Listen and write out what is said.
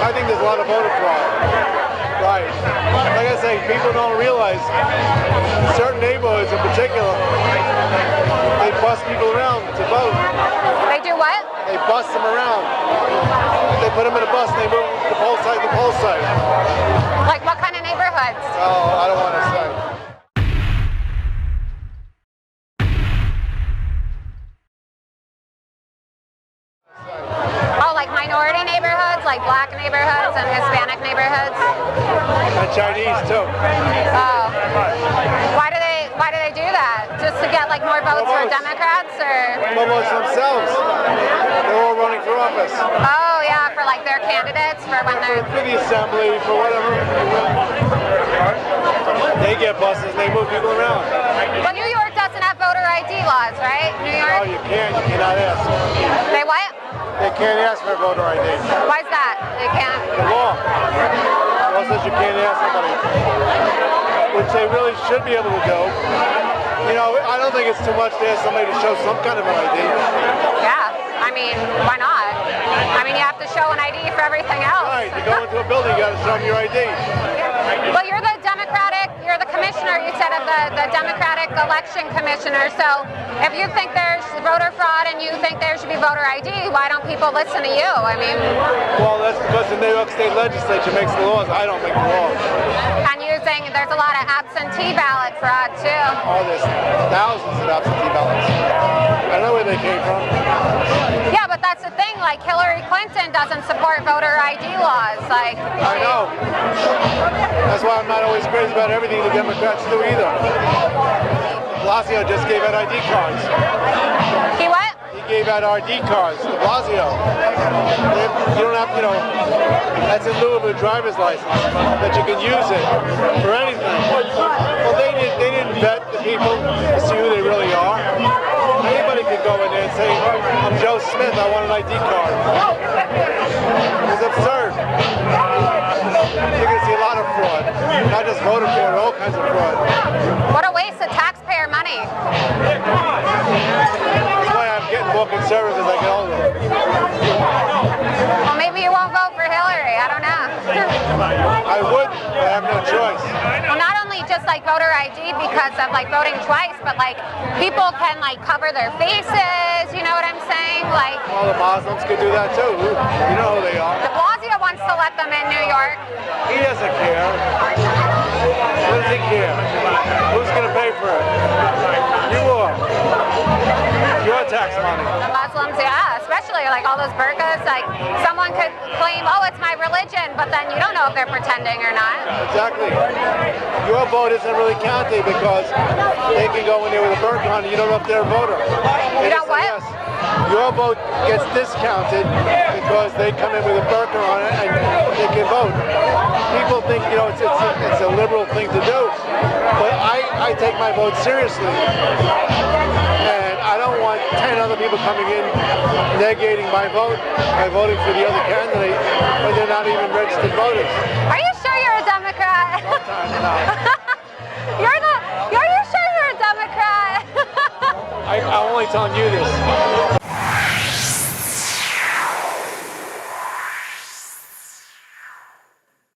I think there's a lot of voter fraud. Right. Like I say, people don't realize certain neighborhoods in particular, they bust people around to vote. They do what? They bust them around. They put them in a bus and they move the poll site to poll site. Like what kind of neighborhoods? Oh, I don't want to say. Oh, like minority neighborhoods, like black neighborhoods and Hispanic neighborhoods? And Chinese too. Oh. Why do they do that? Just to get like more votes for Democrats or? Almost themselves. They're all running for office. Oh yeah, for like their candidates for when they're. For the assembly, for whatever. They get buses and they move people around. Well, New York doesn't have voter ID laws, right? New York? No, you can't. You cannot ask. They what? They can't ask for a voter ID. Why is that? They can't? The law. The law says you can't ask somebody. Which they really should be able to do. You know, I don't think it's too much to ask somebody to show some kind of an ID. Yeah, I mean, why not? I mean, you have to show an ID for everything else. Right, you go into a building, you got to show them your ID. Well, you're the commissioner, you said, of the Democratic Election Commissioner, so if you think there's voter fraud and you think there should be voter ID, why don't people listen to you? I mean... Well, that's because the New York State Legislature makes the laws. I don't make the laws. And you're saying there's a lot of absentee ballot fraud, too. Oh, there's thousands of absentee ballots. I know where they came from. Yeah, but that's the thing, like Hillary Clinton doesn't support voter ID laws. Like I know. That's why I'm not always crazy about everything the Democrats do either. De Blasio just gave out ID cards. He what? He gave out ID cards, de Blasio. You don't have, you know, that's in lieu of a driver's license, that you can use it for anything. Well, they didn't vet the people to see who they really are. Anybody could go in there and say, I'm Joe Smith, I want an ID card. It's absurd. You're going to see a lot of fraud. Not just voter fraud, all kinds of fraud. What a waste of taxpayer money. That's why I'm getting more conservative as I get older. Well, maybe you won't vote for Hillary. I don't know. I would, but I have no choice. Well, not only just like voter ID because of like voting twice, but like people can like cover their faces. You know what I'm saying? Like. Well, the Muslims could do that too. You know who they are. De Blasio wants to let them in New York. He doesn't care. What does he care? Who's going to pay for it? You are. Your tax money. The Muslims, yeah, especially like all those burqas. Like someone could claim, oh, it's my religion, but then you don't know if they're pretending or not. Exactly. Your vote isn't really counted because they can go in there with a burqa on and you don't know if they're a voter. You don't what? Yes. Your vote gets discounted because they come in with a burqa on it and they can vote. People think, you know, it's a liberal thing to do, but I take my vote seriously. And I don't want 10 other people coming in negating my vote by voting for the other candidate when they're not even registered voters. Are you sure you're a Democrat? Sometimes not. Are you sure you're a Democrat? I'm only telling you this.